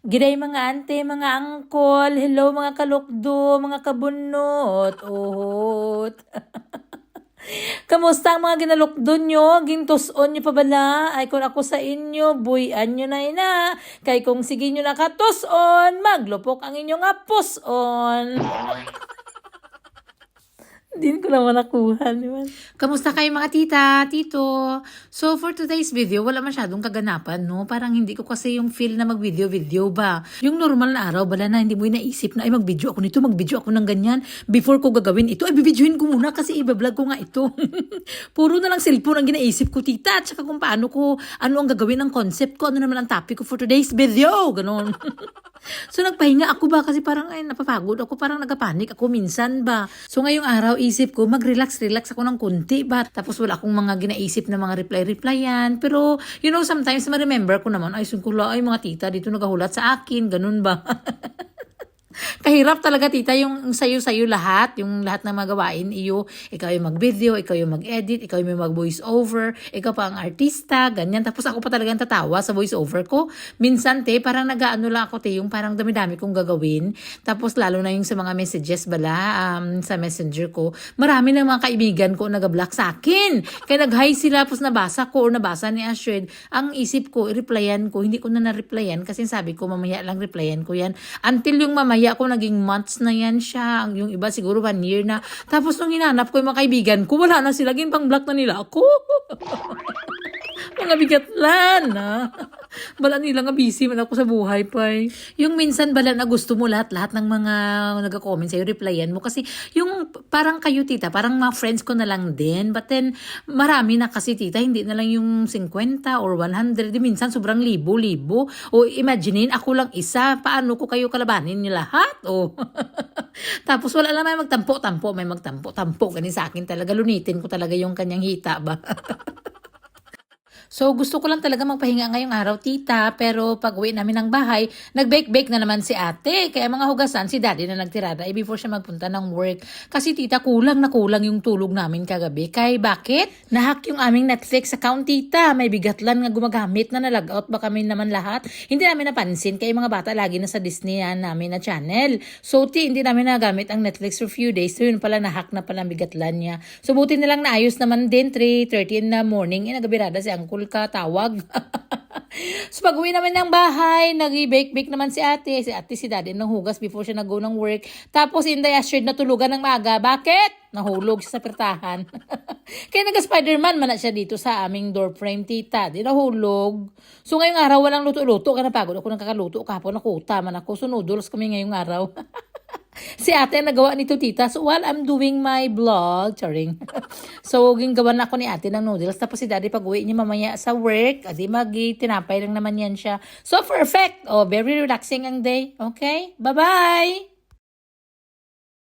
Giday mga ante, mga angkol, hello mga kalukdo, mga kabunot, ohot. Kamusta ang mga ginalukdo nyo? Gintuson nyo pa bala? Ay kung ako sa inyo, buyan nyo na ina. Kay kung sige nyo nakatuson, maglupok ang inyong apuson. Hindi ko naman nakuha naman. Kamusta kayo mga tita, tito? So for today's video, wala masyadong kaganapan, no? Parang hindi ko kasi yung feel na mag-video-video ba. Yung normal na araw, bala na hindi mo inaisip na ay mag-video ako nito, mag-video ako ng ganyan. Before ko gagawin ito, ay bibidyohin ko muna kasi i-vlog ko nga ito. Puro na lang cellphone ang ginaisip ko, tita. At saka kung paano ko, ano ang gagawin ng concept ko, ano naman ang topic ko for today's video. Ganon. So nagpahinga ako ba kasi parang ay napapagod ako, parang nagapanik ako minsan ba. So ngayong araw isip ko mag-relax ako ng kunti ba. Tapos wala akong mga ginaisip na mga replyan. Pero you know sometimes ma-remember ko naman ay sungkula ay mga tita dito nagahulat sa akin, ganun ba. Kahirap talaga tita yung sayo-sayo lahat, yung lahat ng magawain iyo. Ikaw yung mag-video, ikaw yung mag-edit, ikaw yung mag-voice over, ikaw pa ang artista, ganyan. Tapos ako pa talagang tatawa sa voice over ko. Minsan te, parang nag-ano lang ako te, yung parang dami-dami kong gagawin. Tapos lalo na yung sa mga messages bala, sa messenger ko. Marami ng mga kaibigan ko nag-block sa akin. Kaya nag-hi sila, tapos nabasa ko or nabasa ni Ashred. Ang isip ko, i-replyan ko, hindi ko na na-replyan kasi sabi ko mamaya lang replyan ko yan. Until yung mamaya ako naging months na yan siya. Yung iba siguro 1 year na. Tapos nung hinanap ko yung mga kaibigan ko, wala na sila. Pang block na nila ako. Mga bigatlan, ha? Bala nila nga busy man ako sa buhay pa eh. Yung minsan bala na gusto mo lahat ng mga nag-comment sa'yo, replyan mo. Kasi yung parang kayo tita, parang mga friends ko na lang din. But then, marami na kasi tita, hindi na lang yung 50 or 100. Minsan sobrang libo-libo. O imaginein, ako lang isa. Paano ko kayo kalabanin niyo lahat? O tapos wala lang may magtampo-tampo. May magtampo-tampo. Ganun sa akin talaga. Lunitin ko talaga yung kanyang hita ba. So, gusto ko lang talaga magpahinga ngayong araw, tita. Pero pag uwi namin ng bahay, nag-bake-bake na naman si ate. Kaya mga hugasan, si daddy na nagtirada before siya magpunta ng work. Kasi tita, kulang na kulang yung tulog namin kagabi. Kaya bakit? Nahack yung aming Netflix account, tita. May bigatlan nga gumagamit na nalog-out ba kami naman lahat. Hindi namin napansin. Kaya mga bata lagi na sa Disney namin na channel. So, hindi namin nagamit ang Netflix for few days. So, yun pala, nahack na pala ang bigatlan niya. So, buti nilang naayos naman din. 3:30 in the morning. Nagabirada si Uncle ka tawag. So pag uwi naman ng bahay, nag-bake-bake naman si ate. Si daddy nang hugas before siya nag-go ng work. Tapos Inday Astrid natulugan ng maga. Bakit? Nahulog siya sa pertahan. Kaya nag-Spider-Man man na siya dito sa aming door frame, tita. Di nahulog. So ngayong araw walang luto-luto. Kaya napagod ako ng kakuluto. Kahapon nakuta man ako. So noodles kami ngayong araw. Si ate nagawa nito tita. So while I'm doing my vlog, charing. So ginagawa na ako ni ate ng noodles. Tapos si daddy pag uwi niya mamaya sa work, adi tinapay lang naman yan siya. So perfect. Oh, very relaxing ang day. Okay? Bye-bye!